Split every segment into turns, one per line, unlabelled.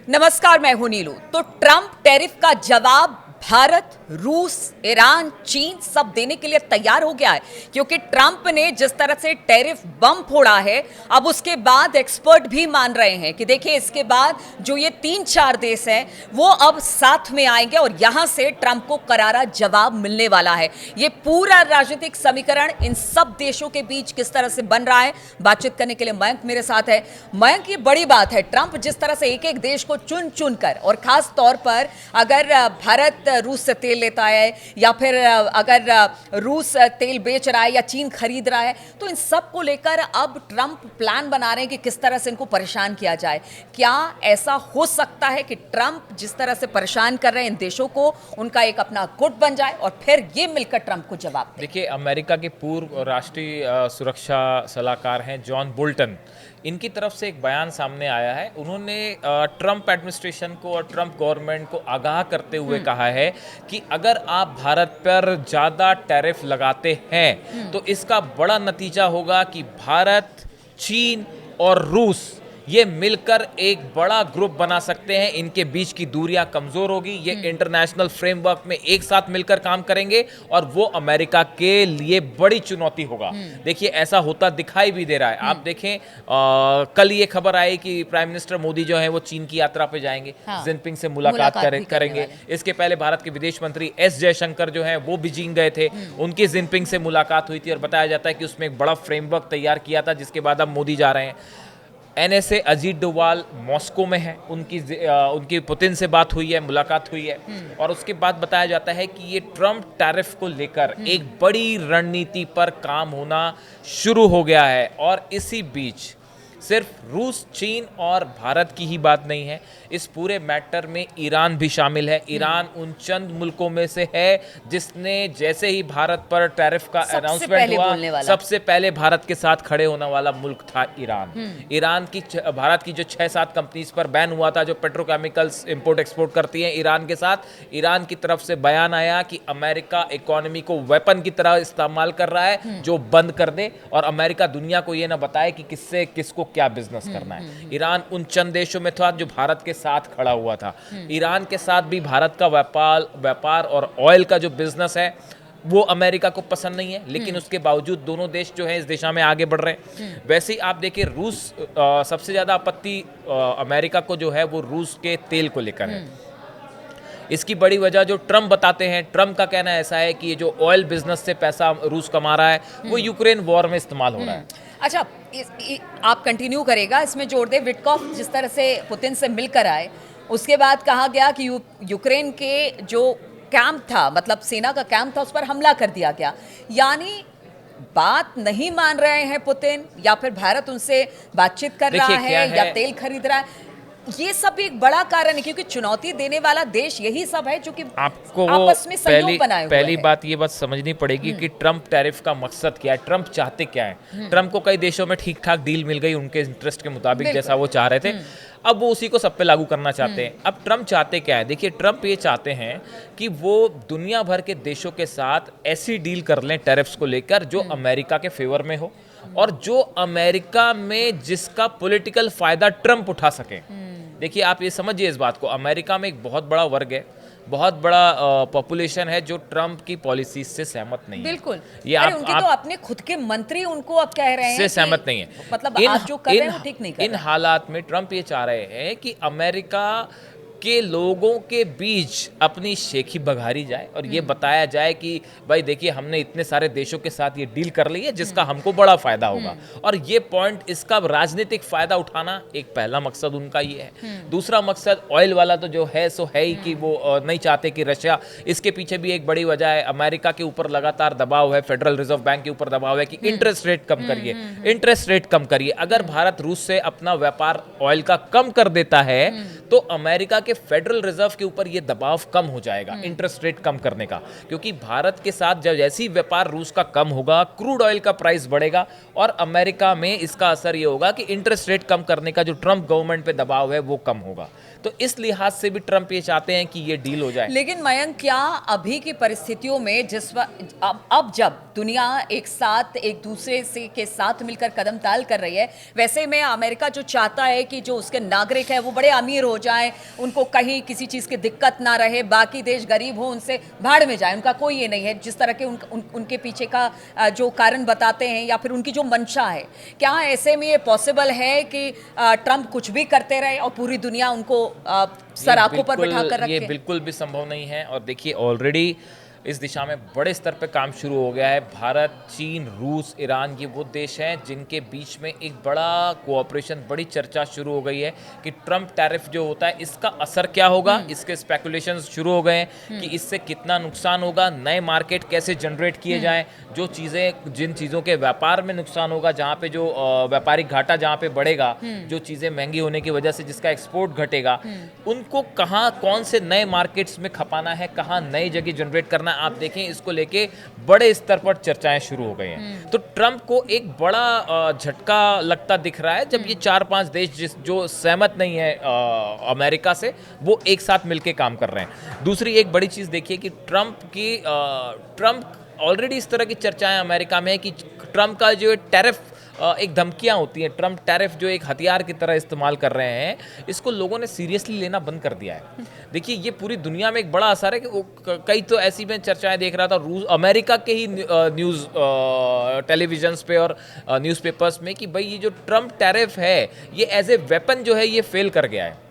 नमस्कार, मैं हूं नीलू। तो ट्रंप टैरिफ का जवाब भारत, रूस, ईरान, चीन सब देने के लिए तैयार हो गया है, क्योंकि ट्रंप ने जिस तरह से टैरिफ बम फोड़ा है, अब उसके बाद एक्सपर्ट भी मान रहे हैं कि देखिए इसके बाद जो ये 3-4 देश हैं वो अब साथ में आएंगे और यहां से ट्रंप को करारा जवाब मिलने वाला है। ये पूरा राजनीतिक समीकरण इन सब देशों के बीच किस तरह से बन रहा है, बातचीत करने के लिए मयंक मेरे साथ है। मयंक, ये बड़ी बात है, ट्रंप जिस तरह से एक एक देश को चुन चुन कर, और खास तौर पर अगर भारत रूस से तेल लेता है या फिर अगर रूस तेल बेच रहा है या चीन खरीद रहा है, तो इन सब को लेकर अब ट्रंप प्लान बना रहे हैं कि किस तरह से इनको परेशान किया जाए। क्या ऐसा हो सकता है कि ट्रंप जिस तरह से परेशान कर रहे हैं इन देशों को, उनका एक अपना गुट बन जाए और फिर ये मिलकर ट्रंप को जवाब दे?
देखिए, अमेरिका के पूर्व राष्ट्रीय सुरक्षा सलाहकार हैं जॉन बोल्टन, इनकी तरफ से एक बयान सामने आया है। उन्होंने ट्रंप एडमिनिस्ट्रेशन को और ट्रंप गवर्नमेंट को आगाह करते हुए कहा है कि अगर आप भारत पर ज़्यादा टैरिफ लगाते हैं तो इसका बड़ा नतीजा होगा कि भारत, चीन और रूस ये मिलकर एक बड़ा ग्रुप बना सकते हैं। इनके बीच की दूरियां कमजोर होगी, ये इंटरनेशनल फ्रेमवर्क में एक साथ मिलकर काम करेंगे और वो अमेरिका के लिए बड़ी चुनौती होगा। देखिए, ऐसा होता दिखाई भी दे रहा है। आप देखें, कल ये खबर आई कि प्राइम मिनिस्टर मोदी जो है वो चीन की यात्रा पे जाएंगे, जिनपिंग से मुलाकात करेंगे। इसके पहले भारत के विदेश मंत्री एस जयशंकर जो है वो बीजिंग गए थे, उनकी जिनपिंग से मुलाकात हुई थी और बताया जाता है कि उसमें एक बड़ा फ्रेमवर्क तैयार किया था, जिसके बाद अब मोदी जा रहे हैं। एनएसए अजीत डोवाल मॉस्को में है, उनकी पुतिन से बात हुई है, मुलाकात हुई है, और उसके बाद बताया जाता है कि ये ट्रंप टैरिफ को लेकर एक बड़ी रणनीति पर काम होना शुरू हो गया है। और इसी बीच सिर्फ रूस, चीन और भारत की ही बात नहीं है, इस पूरे मैटर में ईरान भी शामिल है। ईरान उन चंद मुल्कों में से है जिसने जैसे ही भारत पर टैरिफ का अनाउंसमेंट हुआ, सबसे पहले भारत के साथ खड़े होने वाला मुल्क था ईरान। भारत की जो 6-7 कंपनीज पर बैन हुआ था, जो पेट्रोकेमिकल्स इंपोर्ट एक्सपोर्ट करती हैं ईरान के साथ, ईरान की तरफ से बयान आया कि अमेरिका इकोनॉमी को वेपन की तरह इस्तेमाल कर रहा है, जो बंद कर दे, और अमेरिका दुनिया को ये ना बताए कि किससे किसको क्या बिजनेस करना है। ईरान उन चंद देशों में था जो भारत के साथ खड़ा हुआ था। ईरान के साथ भी भारत का व्यापार और ऑयल का जो बिजनेस है वो अमेरिका को पसंद नहीं है, लेकिन उसके बावजूद दोनों देश जो है इस दिशा में आगे बढ़ रहे हैं। वैसे ही आप देखिए, रूस, सबसे ज्यादा आपत्ति अमेरिका को जो है वो रूस के तेल को लेकर है। इसकी बड़ी वजह जो ट्रंप बताते हैं, ट्रंप का कहना ऐसा है कि ये जो ऑयल बिजनेस से पैसा रूस कमा रहा है वो यूक्रेन वॉर में इस्तेमाल हो रहा है।
अच्छा, आप कंटिन्यू करेगा, इसमें जोड़ दे। विटकॉफ जिस तरह से पुतिन से मिलकर आए, उसके बाद कहा गया कि यूक्रेन के जो कैंप था, मतलब सेना का कैंप था, उस पर हमला कर दिया गया। यानी बात नहीं मान रहे हैं पुतिन, या फिर भारत उनसे बातचीत कर रहा है या तेल खरीद रहा है। ये सब एक बड़ा कारण है, क्योंकि चुनौती देने वाला देश यही सब है जो कि
आपको
आपस में सहयोग बनाए हुए
पहली बात ये बात समझनी पड़ेगी कि ट्रंप टैरिफ का मकसद क्या है, ट्रंप चाहते क्या है। ट्रंप को कई देशों में ठीक ठाक डील मिल गई उनके इंटरेस्ट के मुताबिक, जैसा वो चाह रहे थे। अब वो उसी को सब पे लागू करना चाहते हैं। अब ट्रंप चाहते क्या है? देखिए, ट्रंप ये चाहते हैं कि वो दुनिया भर के देशों के साथ ऐसी डील कर लें टैरिफ्स को लेकर जो अमेरिका के फेवर में हो, और जो अमेरिका में जिसका पॉलिटिकल फायदा ट्रंप उठा सके। देखिए, आप ये समझिए इस बात को, अमेरिका में एक बहुत बड़ा वर्ग है, बहुत बड़ा पॉपुलेशन है जो ट्रंप की पॉलिसी से सहमत नहीं है।
बिल्कुल, ये उनके तो अपने खुद के मंत्री उनको अब कह रहे हैं
से सहमत नहीं है।
मतलब आप जो कर रहे हैं वो ठीक नहीं कर रहे।
इन हालात में ट्रंप ये चाह रहे हैं कि अमेरिका के लोगों के बीच अपनी शेखी बघारी जाए और ये बताया जाए कि भाई देखिए, हमने इतने सारे देशों के साथ ये डील कर ली है जिसका हमको बड़ा फायदा होगा, और ये पॉइंट, इसका राजनीतिक फायदा उठाना एक पहला मकसद उनका ये है। दूसरा मकसद ऑयल वाला तो जो है सो है ही कि वो नहीं चाहते कि रशिया, इसके पीछे भी एक बड़ी वजह है, अमेरिका के ऊपर लगातार दबाव है, फेडरल रिजर्व बैंक के ऊपर दबाव है कि इंटरेस्ट रेट कम करिए, इंटरेस्ट रेट कम करिए। अगर भारत रूस से अपना व्यापार ऑयल का कम कर देता है तो अमेरिका के फेडरल रिजर्व के ऊपर यह दबाव कम हो जाएगा इंटरेस्ट रेट कम करने का, क्योंकि भारत के साथ जब जैसे ही व्यापार रूस का कम होगा, क्रूड ऑयल का प्राइस बढ़ेगा और अमेरिका में इसका असर यह होगा कि इंटरेस्ट रेट कम करने का जो ट्रंप गवर्नमेंट पे दबाव है वो कम होगा। तो इस लिहाज से भी ट्रंप ये चाहते हैं कि ये डील हो जाए।
लेकिन मयंक, क्या अभी की परिस्थितियों में अब जब दुनिया एक साथ एक दूसरे से के साथ मिलकर कदम ताल कर रही है, वैसे में अमेरिका जो चाहता है कि जो उसके नागरिक हैं वो बड़े अमीर हो जाएं, उनको कहीं किसी चीज़ की दिक्कत ना रहे, बाकी देश गरीब हो उनसे भाड़ में जाए, उनका कोई ये नहीं है। जिस तरह के उनके पीछे का जो कारण बताते हैं या फिर उनकी जो मंशा है, क्या ऐसे में ये पॉसिबल है कि ट्रंप कुछ भी करते रहे और पूरी दुनिया उनको सर आंखों पर बिठा कर रखे?
ये बिल्कुल भी संभव नहीं है। और देखिए ऑलरेडी इस दिशा में बड़े स्तर पे काम शुरू हो गया है। भारत, चीन, रूस, ईरान, ये वो देश हैं जिनके बीच में एक बड़ा कोऑपरेशन, बड़ी चर्चा शुरू हो गई है कि ट्रंप टैरिफ जो होता है इसका असर क्या होगा। इसके स्पेकुलेशंस शुरू हो गए हैं कि इससे कितना नुकसान होगा, नए मार्केट कैसे जनरेट किए जाएं, जो चीज़ें, जिन चीज़ों के व्यापार में नुकसान होगा, जहाँ पे जो व्यापारिक घाटा जहाँ पे बढ़ेगा, जो चीज़ें महंगी होने की वजह से जिसका एक्सपोर्ट घटेगा, उनको कहाँ, कौन से नए मार्केट्स में खपाना है, कहाँ नई जगह जनरेट करना है। आप देखें इसको लेके बड़े स्तर पर चर्चाएं शुरू हो गई हैं। तो ट्रंप को एक बड़ा झटका लगता दिख रहा है जब ये 4-5 देश जो सहमत नहीं है अमेरिका से, वो एक साथ मिलके काम कर रहे हैं। दूसरी एक बड़ी चीज़ देखिए कि ट्रंप ऑलरेडी इस तरह की चर्चाएं अमेरिका में है कि ट्रंप का जो टैरिफ एक धमकियां होती हैं, ट्रंप टैरिफ जो एक हथियार की तरह इस्तेमाल कर रहे हैं, इसको लोगों ने सीरियसली लेना बंद कर दिया है। देखिए ये पूरी दुनिया में एक बड़ा असर है कि वो कई तो ऐसी मैं चर्चाएं देख रहा था रूस, अमेरिका के ही न्यूज़ टेलीविजन्स पे और न्यूज़पेपर्स में कि भाई ये जो ट्रंप टैरिफ है ये एज ए वेपन जो है ये फेल कर गया है।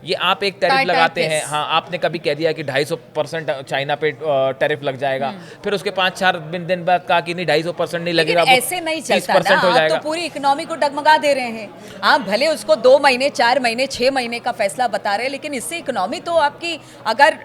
ये आप एक टैरिफ लगाते हैं, हाँ आपने कभी कह दिया कि 250% चाइना पे टैरिफ लग जाएगा, फिर उसके 5-4 दिन बाद कहा कि नहीं 250% नहीं लगेगा,
ऐसे नहीं चलता ना।
हो जाएगा।
तो पूरी इकोनॉमी को डगमगा दे रहे हैं आप, भले उसको 2 महीने, 4 महीने, 6 महीने का फैसला बता रहे हैं, लेकिन इससे इकोनॉमी तो आपकी अगर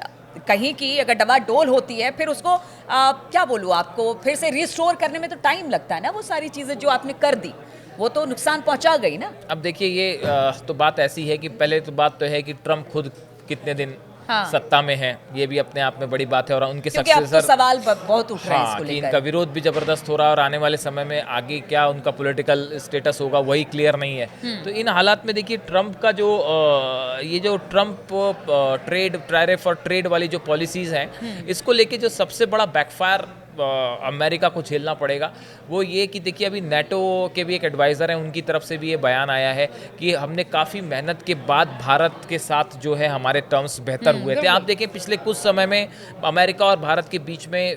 कहीं की अगर डवाडोल होती है, फिर उसको क्या बोलूँ आपको, फिर से रिस्टोर करने में तो टाइम लगता है ना। वो सारी चीज़ें जो आपने कर दी वो तो नुकसान पहुंचा गई ना।
अब देखिए ये तो बात ऐसी है कि पहले तो बात तो है कि ट्रंप खुद कितने दिन सत्ता में है, ये भी अपने आप में बड़ी बात है। और उनके सक्सेसर,
तो सवाल बहुत उठ रहे हैं इसको
कि
लेकर।
इनका विरोध भी जबरदस्त हो रहा है और आने वाले समय में आगे क्या उनका पॉलिटिकल स्टेटस होगा वही क्लियर नहीं है। तो इन हालात में देखिए ट्रंप का जो ये जो ट्रंप ट्रेड टैरिफ और ट्रेड वाली जो पॉलिसीज हैं, इसको लेके जो सबसे बड़ा बैकफायर अमेरिका को झेलना पड़ेगा वो ये कि देखिए अभी नेटो के भी एक एडवाइज़र हैं, उनकी तरफ से भी ये बयान आया है कि हमने काफ़ी मेहनत के बाद भारत के साथ जो है हमारे टर्म्स बेहतर हुए थे। आप देखें पिछले कुछ समय में अमेरिका और भारत के बीच में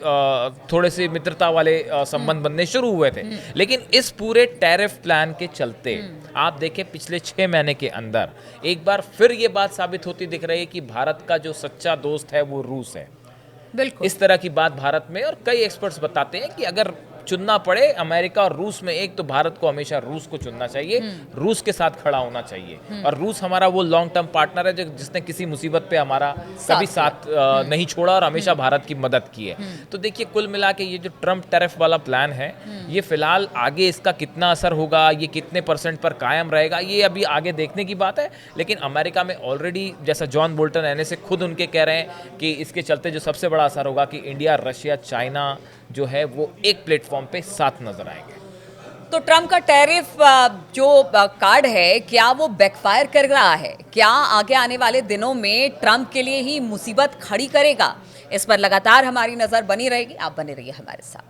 थोड़े से मित्रता वाले संबंध बनने शुरू हुए थे, लेकिन इस पूरे टैरिफ प्लान के चलते आप देखें पिछले 6 महीने के अंदर एक बार फिर ये बात साबित होती दिख रही है कि भारत का जो सच्चा दोस्त है वो रूस है।
बिल्कुल
इस तरह की बात भारत में, और कई एक्सपर्ट्स बताते हैं कि अगर चुनना पड़े अमेरिका और रूस में एक, तो भारत को हमेशा रूस को चुनना चाहिए, रूस के साथ खड़ा होना चाहिए। और रूस हमारा वो लॉन्ग टर्म पार्टनर है जिसने किसी मुसीबत पे हमारा कभी साथ नहीं छोड़ा और हमेशा भारत की मदद की है। तो देखिए कुल मिला के ये जो ट्रंप टैरिफ वाला प्लान है, ये फिलहाल आगे इसका कितना असर होगा, ये कितने % पर कायम रहेगा, ये अभी आगे देखने की बात है। लेकिन अमेरिका में ऑलरेडी जैसा जॉन बोल्टन एनए से खुद उनके कह रहे हैं कि इसके चलते जो सबसे बड़ा असर होगा कि इंडिया, रशिया, चाइना जो है वो एक प्लेटफॉर्म पे साथ नजर आएंगे।
तो ट्रंप का टैरिफ जो कार्ड है, क्या वो बैकफायर कर रहा है? क्या आगे आने वाले दिनों में ट्रंप के लिए ही मुसीबत खड़ी करेगा? इस पर लगातार हमारी नजर बनी रहेगी। आप बने रहिए हमारे साथ।